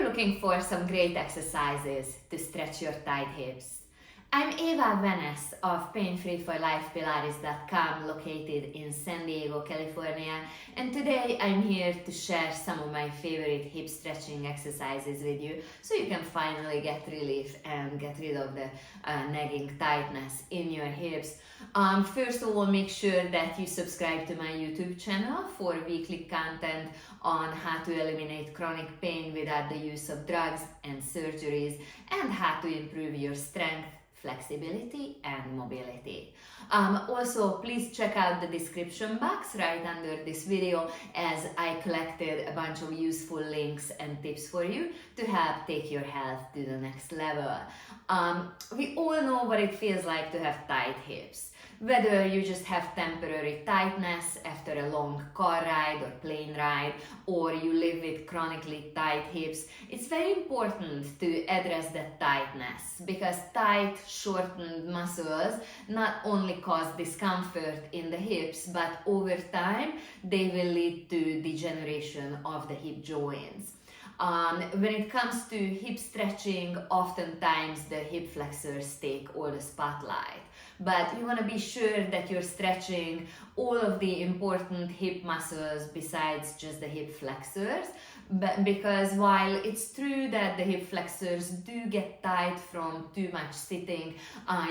looking for some great exercises to stretch your tight hips, I'm Eva Venice of PainFree4LifePilates.com, located in San Diego, California, and today I'm here to share some of my favorite hip stretching exercises with you so you can finally get relief and get rid of the nagging tightness in your hips. First of all, make sure that you subscribe to my YouTube channel for weekly content on how to eliminate chronic pain without the use of drugs and surgeries, and how to improve your strength, flexibility and mobility. Also, please check out the description box right under this video, as I collected a bunch of useful links and tips for you to help take your health to the next level. We all know what it feels like to have tight hips. Whether you just have temporary tightness after a long car ride or plane ride, or you live with chronically tight hips, it's very important to address that tightness, because tight, shortened muscles not only cause discomfort in the hips, but over time they will lead to degeneration of the hip joints. When it comes to hip stretching, oftentimes the hip flexors take all the spotlight. But you want to be sure that you're stretching all of the important hip muscles besides just the hip flexors, because while it's true that the hip flexors do get tight from too much sitting,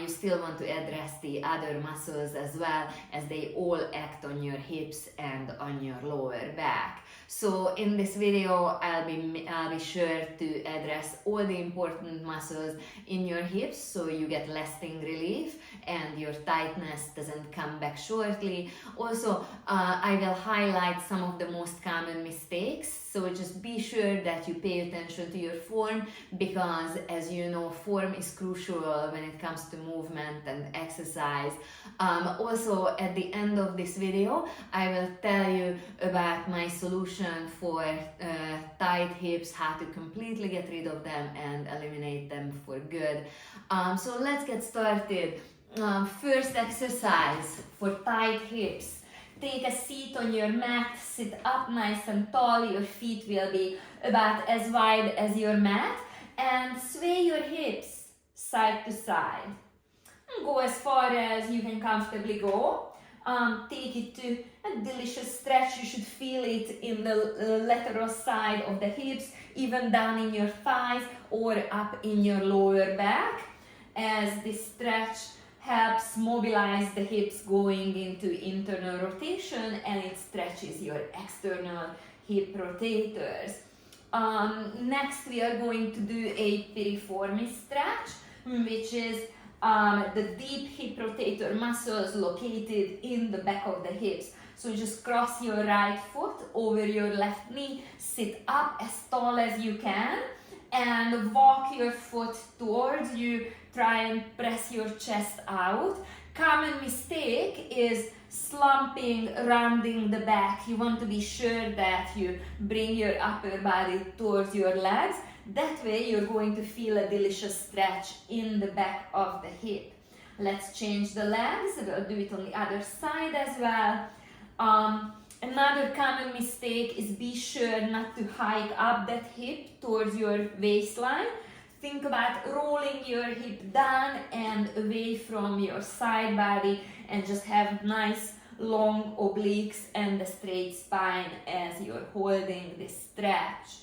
you still want to address the other muscles as well, as they all act on your hips and on your lower back. So in this video, I'll be sure to address all the important muscles in your hips so you get lasting relief and your tightness doesn't come back shortly. Also, I will highlight some of the most common mistakes, so just be sure that you pay attention to your form, because as you know, form is crucial when it comes to movement and exercise. Also, at the end of this video, I will tell you about my solution for tight hips, how to completely get rid of them and eliminate them for good. So let's get started. First exercise for tight hips. Take a seat on your mat, sit up nice and tall, your feet will be about as wide as your mat, and sway your hips side to side. And go as far as you can comfortably go. Take it to a delicious stretch. You should feel it in the lateral side of the hips, even down in your thighs or up in your lower back, as this stretch helps mobilize the hips going into internal rotation, and it stretches your external hip rotators. Next, we are going to do a piriformis stretch, which is the deep hip rotator muscles located in the back of the hips. So just cross your right foot over your left knee, sit up as tall as you can, and walk your foot towards you. Try and press your chest out. Common mistake is slumping, rounding the back. You want to be sure that you bring your upper body towards your legs. That way you're going to feel a delicious stretch in the back of the hip. Let's change the legs. We'll do it on the other side as well. Another common mistake is be sure not to hike up that hip towards your waistline. Think about rolling your hip down and away from your side body, and just have nice long obliques and a straight spine as you're holding this stretch.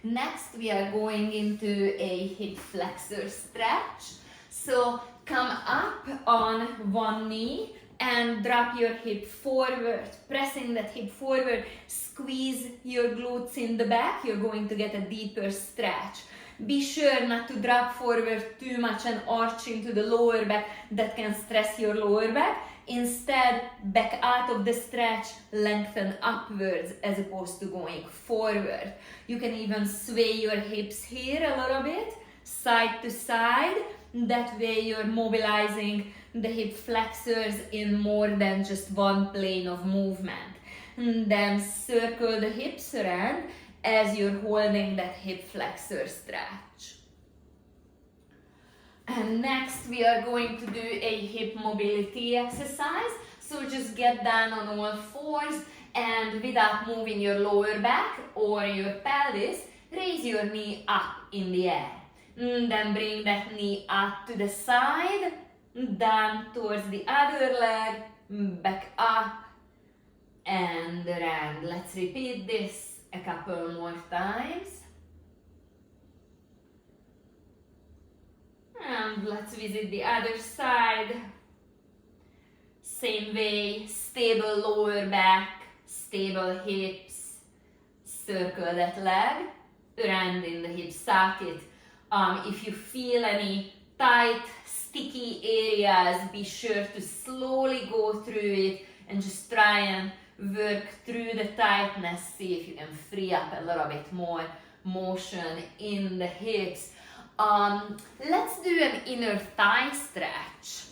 Next, we are going into a hip flexor stretch. So come up on one knee and drop your hip forward, pressing that hip forward. Squeeze your glutes in the back. You're going to get a deeper stretch. Be sure not to drop forward too much and arch into the lower back. That can stress your lower back. Instead, back out of the stretch, lengthen upwards as opposed to going forward. You can even sway your hips here a little bit, side to side. That way you're mobilizing the hip flexors in more than just one plane of movement. And then circle the hips around as you're holding that hip flexor stretch. And next we are going to do a hip mobility exercise. So just get down on all fours and without moving your lower back or your pelvis, raise your knee up in the air. Then bring that knee up to the side, down towards the other leg, back up and around. Let's repeat this a couple more times. And let's visit the other side. Same way, stable lower back, stable hips, circle that leg, around in the hip socket. If you feel any tight, sticky areas, be sure to slowly go through it and just try and work through the tightness. See if you can free up a little bit more motion in the hips. Let's do an inner thigh stretch.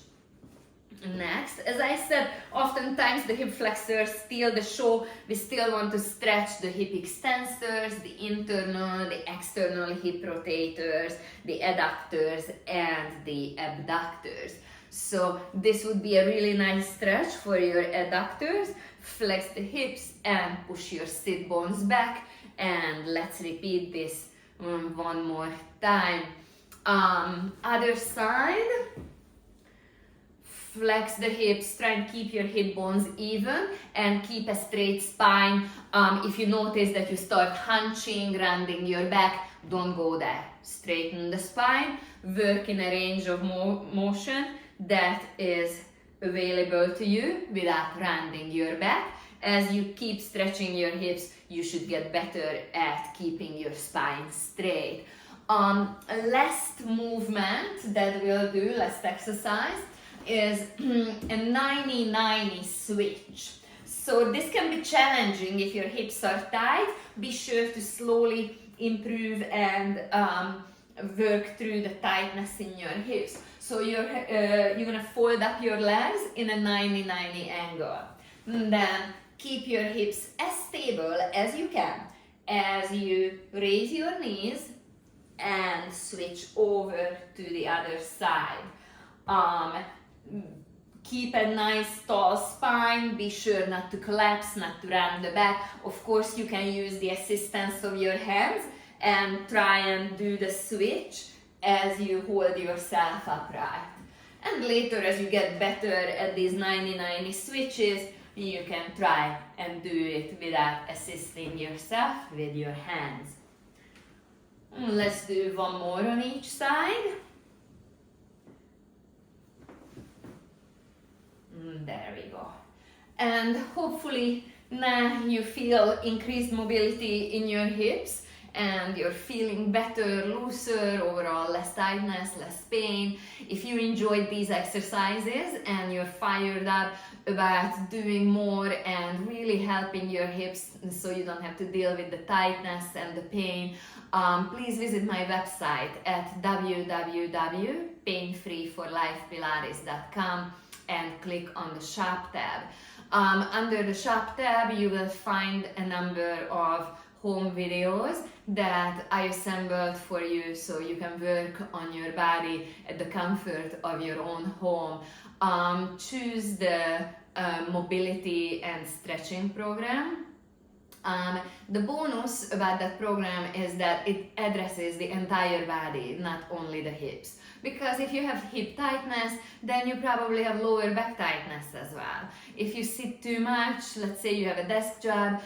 Next, as I said, oftentimes the hip flexors steal the show. We still want to stretch the hip extensors, the internal, the external hip rotators, the adductors and the abductors. So this would be a really nice stretch for your adductors. Flex the hips and push your sit bones back, and let's repeat this one more time. Other side. Flex the hips, try and keep your hip bones even and keep a straight spine. If you notice that you start hunching, rounding your back, don't go there. Straighten the spine, work in a range of motion that is available to you without rounding your back. As you keep stretching your hips, you should get better at keeping your spine straight. Last movement that we'll do, last exercise, is a 90-90 switch. So this can be challenging if your hips are tight. Be sure to slowly improve and work through the tightness in your hips. So you're gonna fold up your legs in a 90-90 angle. Then keep your hips as stable as you can as you raise your knees and switch over to the other side. Keep a nice tall spine, be sure not to collapse, not to round the back. Of course, you can use the assistance of your hands and try and do the switch as you hold yourself upright. And later, as you get better at these 90-90 switches, you can try and do it without assisting yourself with your hands. Let's do one more on each side. There we go. And hopefully now you feel increased mobility in your hips and you're feeling better, looser, overall less tightness, less pain. If you enjoyed these exercises and you're fired up about doing more and really helping your hips so you don't have to deal with the tightness and the pain, please visit my website at www.painfreeforlifepilates.com and click on the shop tab. Under the shop tab you will find a number of home videos that I assembled for you so you can work on your body at the comfort of your own home. Choose the mobility and stretching program. The bonus about that program is that it addresses the entire body, not only the hips. Because if you have hip tightness, then you probably have lower back tightness as well. If you sit too much, let's say you have a desk job,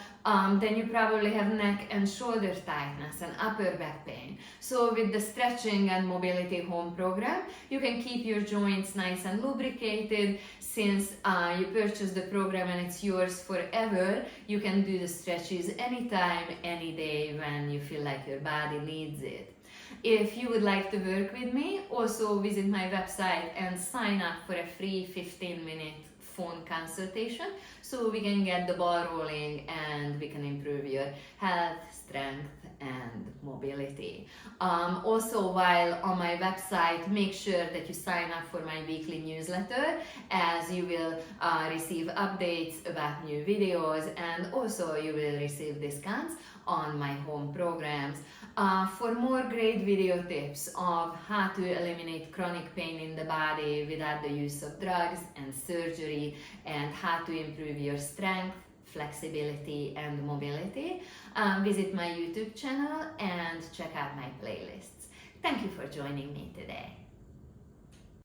then you probably have neck and shoulder tightness and upper back pain. So with the stretching and mobility home program, you can keep your joints nice and lubricated. Since you purchase the program and it's yours forever, you can do the stretches anytime, any day when you feel like your body needs it. If you would like to work with me, also visit my website and sign up for a free 15-minute phone consultation so we can get the ball rolling and we can improve your health, strength and mobility. Also, while on my website, make sure that you sign up for my weekly newsletter, as you will receive updates about new videos and also you will receive discounts on my home programs. For more great video tips of how to eliminate chronic pain in the body without the use of drugs and surgery, and how to improve your strength, flexibility and mobility, visit my YouTube channel and check out my playlists. Thank you for joining me today.